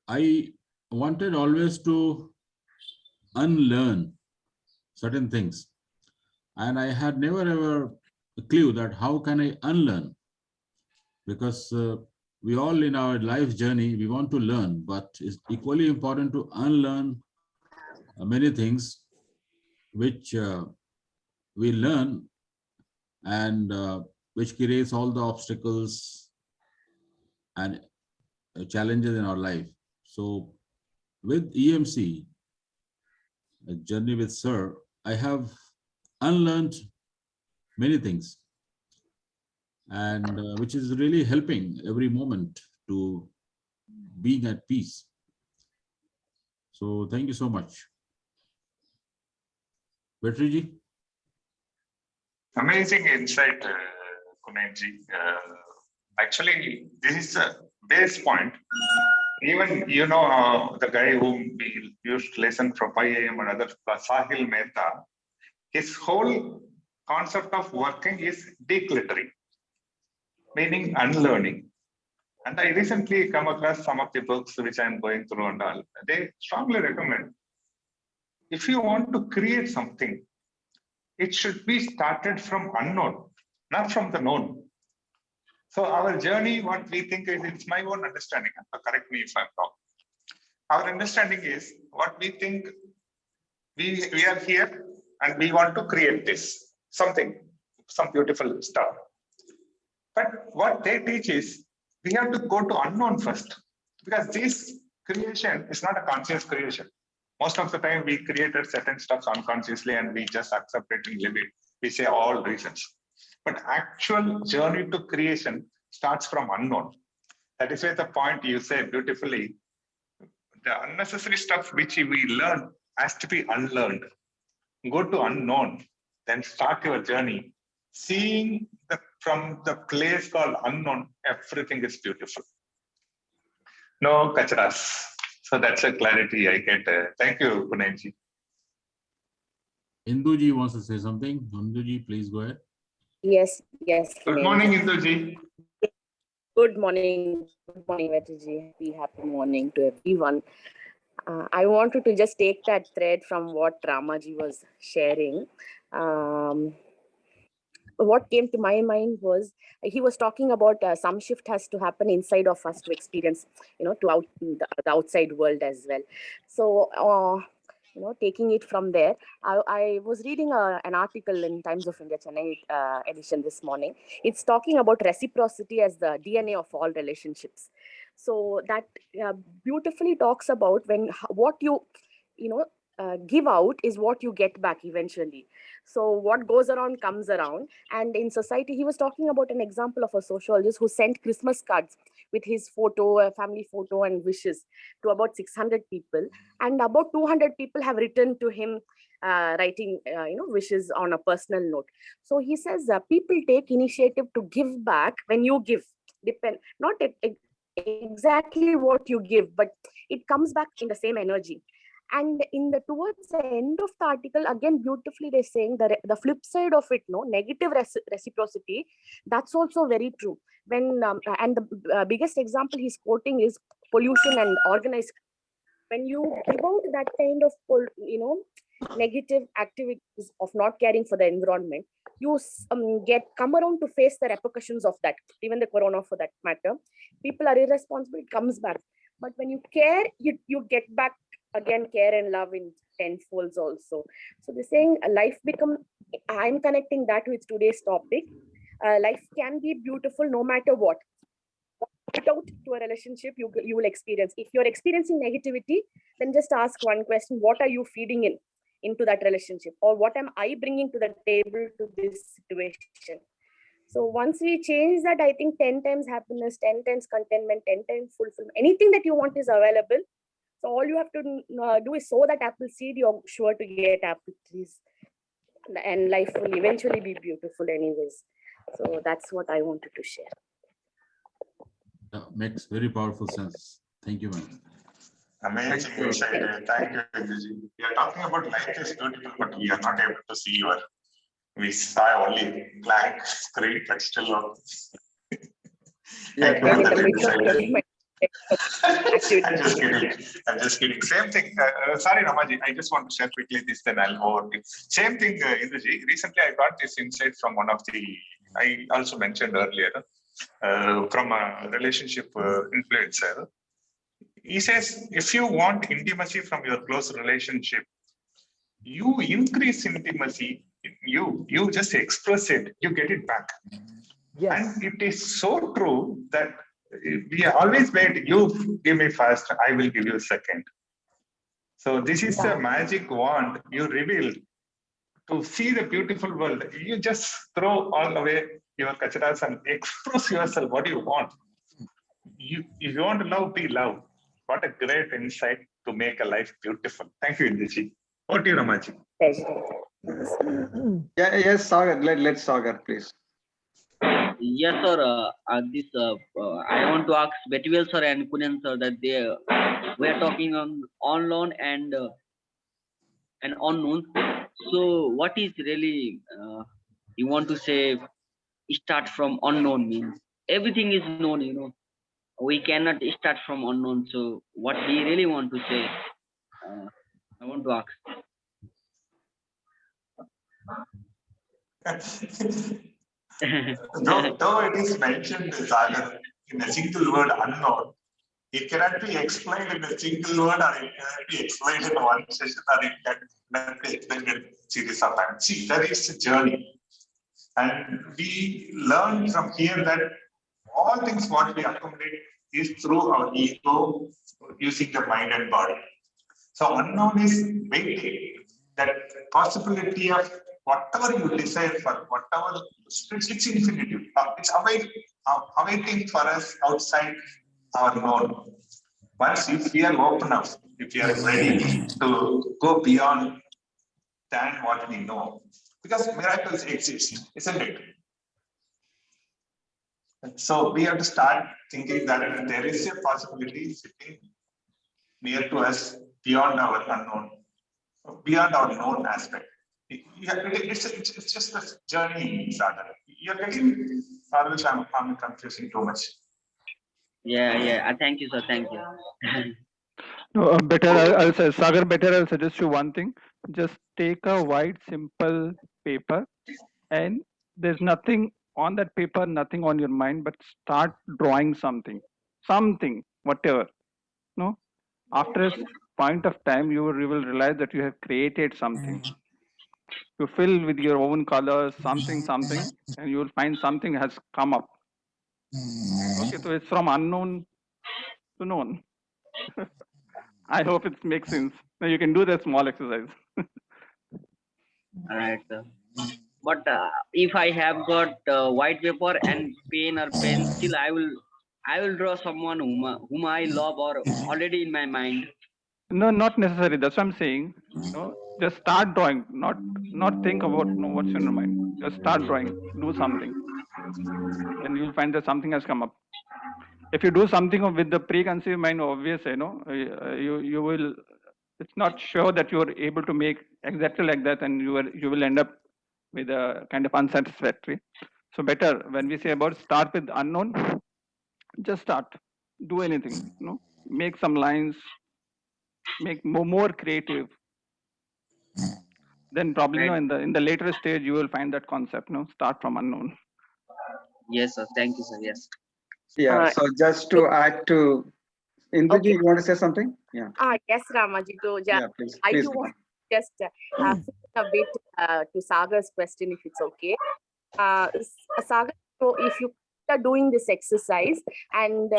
I wanted always to unlearn certain things. And I had never ever a clue that how can I unlearn? Because we all in our life journey, we want to learn, but it's equally important to unlearn many things which we learn and which creates all the obstacles and challenges in our life. So with EMC, a journey with Sir, I have unlearned many things, and which is really helping every moment to being at peace. So thank you so much. Vetriji? Amazing insight, Kunenji. Actually, this is a base point. Even, the guy whom we used to listen from 5 a.m. and other, Sahil Mehta, his whole concept of working is decluttering, meaning unlearning. And I recently come across some of the books which I'm going through and all. They strongly recommend, if you want to create something, it should be started from unknown, not from the known. So our journey, what we think is, it's my own understanding, correct me if I'm wrong. Our understanding is what we think, we are here and we want to create this, something, some beautiful stuff. But what they teach is, we have to go to unknown first, because this creation is not a conscious creation. Most of the time we created certain stuff unconsciously and we just accept it and live it. We say all reasons. But actual journey to creation starts from unknown. That is where the point you say beautifully, the unnecessary stuff which we learn has to be unlearned. Go to unknown, then start your journey. Seeing from the place called unknown, everything is beautiful. No kacharas. So that's a clarity I get. Thank you, Kunenji. Induji wants to say something. Induji, please go ahead. Yes. Good morning, Induji. Good morning, Vetriji. Happy morning to everyone. I wanted to just take that thread from what Ramaji was sharing. What came to my mind was, he was talking about some shift has to happen inside of us to experience, to the outside world as well. So, taking it from there, I was reading an article in Times of India Chennai edition this morning. It's talking about reciprocity as the DNA of all relationships. So that beautifully talks about what you give out is what you get back eventually. So what goes around comes around. And in society, he was talking about an example of a sociologist who sent Christmas cards with his photo, a family photo and wishes to about 600 people. And about 200 people have written to him writing wishes on a personal note. So he says people take initiative to give back when you give. Not exactly what you give, but it comes back in the same energy. And towards the end of the article, again, beautifully they're saying the flip side of it, negative reciprocity, that's also very true. When and the biggest example he's quoting is pollution and organized. When you give out that kind of negative activities of not caring for the environment, you come around to face the repercussions of that. Even the corona, for that matter, people are irresponsible, it comes back. But when you care, you get back again care and love in tenfolds also. So they're saying life I'm connecting that with today's topic. Life can be beautiful no matter what. Out to a relationship, you will experience. If you're experiencing negativity, then just ask one question: what are you feeding into that relationship, or what am I bringing to the table to this situation? So once we change that, I think 10 times happiness, 10 times contentment, 10 times fulfillment, anything that you want is available. So all you have to do is sow that apple seed, you're sure to get apple trees. And life will eventually be beautiful anyways. So that's what I wanted to share. That makes very powerful sense. Thank you, ma'am. Amazing insight. Thank you, Indraji. We are talking about life is beautiful, but we are not able to see your. We saw only blank screen, but still. Thank you for that insight. I'm just kidding. I'm just kidding. Same thing. Sorry, Ramaji. I just want to share quickly this, then I'll go over. Same thing, Indraji. Recently, I got this insight from one of the. I also mentioned earlier from a relationship influencer. He says, if you want intimacy from your close relationship, you increase intimacy. You just express it. You get it back. Yes. And it is so true that we always wait, you give me first, I will give you second. So this is a magic wand you reveal to see the beautiful world. You just throw all away your kacharas and express yourself what you want. If you want to love, be love. What a great insight to make a life beautiful. Thank you, Indraji. Over to you, Ramaji. Yes, Sagar. Let's Sagar, please. Yes, sir. I want to ask Betwell sir and Punen sir that we are talking on unknown and unknown. So, what is really you want to say? Start from unknown means everything is known. We cannot start from unknown. So, what we really want to say? I want to ask. Though it is mentioned, Sagar, in a single word, unknown, it cannot be explained in a single word, or it cannot be explained in one session, or it cannot be explained in a series of times. See, there is a journey. And we learn from here that all things what we accommodate is through our ego, using the mind and body. So unknown is waiting, that possibility of whatever you desire for, whatever, it's infinitive. It's awaiting for us outside our known. Once if we are open up, if we are ready to go beyond than what we know, because miracles exist, isn't it? So we have to start thinking that there is a possibility sitting near to us beyond our unknown, beyond our known aspect. It's just a journey, Sagar. You're getting, or I'm confusing too much. Yeah. Thank you, sir. Thank you. No, I'll say, Sagar, I'll suggest you one thing. Just take a white, simple paper, and there's nothing on that paper, nothing on your mind, but start drawing something, whatever. No, after a point of time, you will realize that you have created something. You fill with your own colors, something, and you will find something has come up. Okay, so it's from unknown to known. I hope it makes sense. Now you can do that small exercise. All right, sir. But if I have got white paper and pen or pencil, I will draw someone whom I love or already in my mind. No, not necessary. That's what I'm saying. No, just start drawing. Not think about what's in your mind. Just start drawing. Do something. Then you'll find that something has come up. If you do something with the preconceived mind, obvious, you will. It's not sure that you are able to make exactly like that, and you will end up with a kind of unsatisfactory. So better when we say about start with unknown, just start. Do anything. Make some lines. Make more creative. Then probably in the later stage you will find that concept. Start from unknown. Yes, sir. Thank you, sir. Yes. Yeah. So just to add to Indraji, you want to say something? Yeah. Yes, Ramaji. Please. I do want to just a bit to Sagar's question, if it's okay. Sagar, so if you are doing this exercise and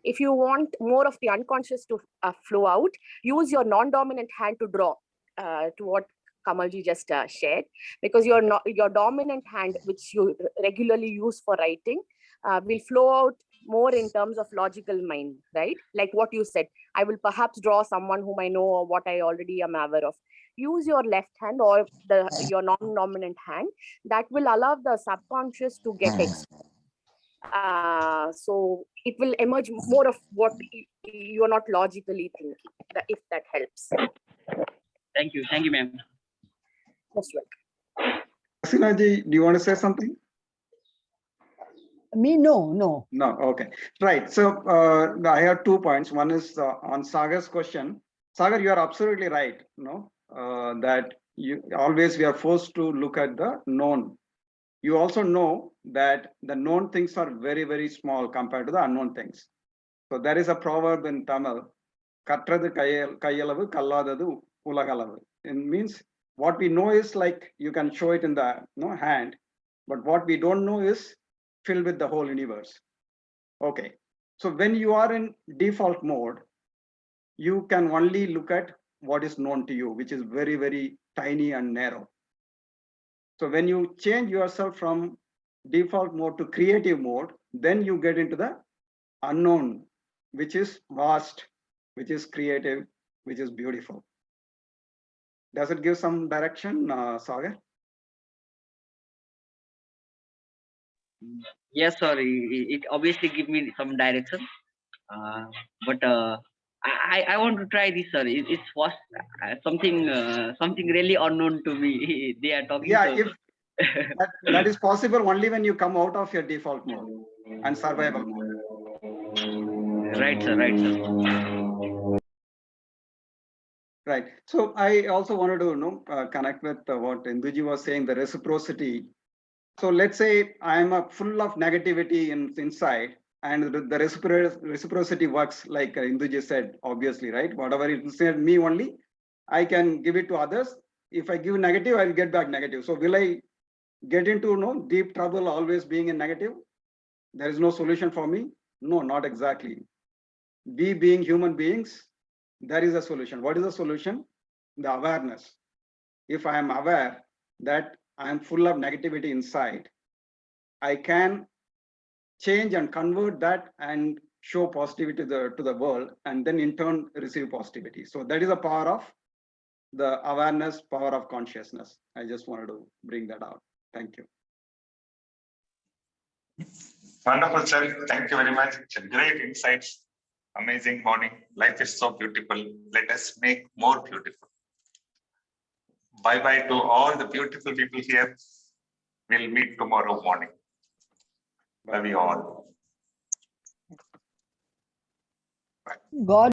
if you want more of the unconscious to flow out, use your non-dominant hand to draw to what Kamalji just shared, because your dominant hand, which you regularly use for writing, will flow out more in terms of logical mind, right? Like what you said, I will perhaps draw someone whom I know or what I already am aware of. Use your left hand or your non-dominant hand. That will allow the subconscious to get exposed. So it will emerge more of what you're not logically thinking, if that helps. Thank you, ma'am. Most welcome. Asinaji, do you want to say something? Me, no. No, okay. Right. So I have 2 points. One is on Sagar's question. Sagar, you are absolutely right. That we are forced to look at the known. You also know that the known things are very, very small compared to the unknown things. So there is a proverb in Tamil, "Kattrathu kaiyalavu, kalladadu ulagalavu." It means what we know is like you can show it in the hand, but what we don't know is filled with the whole universe. Okay. So when you are in default mode, you can only look at what is known to you, which is very, very tiny and narrow. So when you change yourself from default mode to creative mode, then you get into the unknown, which is vast, which is creative, which is beautiful. Does it give some direction, Sagar? Yes, sir. It obviously give me some direction. But I want to try this, sir. It's something really unknown to me. They are talking. Yeah, if that is possible only when you come out of your default mode and survival mode. Right, sir. Right. So I also wanted to connect with what Induji was saying, the reciprocity. So let's say I'm full of negativity inside, and the reciprocity works like Induji said, obviously, right? Whatever it said me only, I can give it to others. If I give negative, I'll get back negative. So will I get into deep trouble always being in negative? There is no solution for me? No, not exactly. We being human beings, there is a solution. What is the solution? The awareness. If I am aware that I am full of negativity inside, I can change and convert that and show positivity to the world, and then in turn receive positivity. So that is the power of the awareness, power of consciousness. I just wanted to bring that out. Thank you. Wonderful, sir. Thank you very much. Great insights. Amazing morning. Life is so beautiful. Let us make more beautiful. Bye-bye to all the beautiful people here. We'll meet tomorrow morning. Love you all. God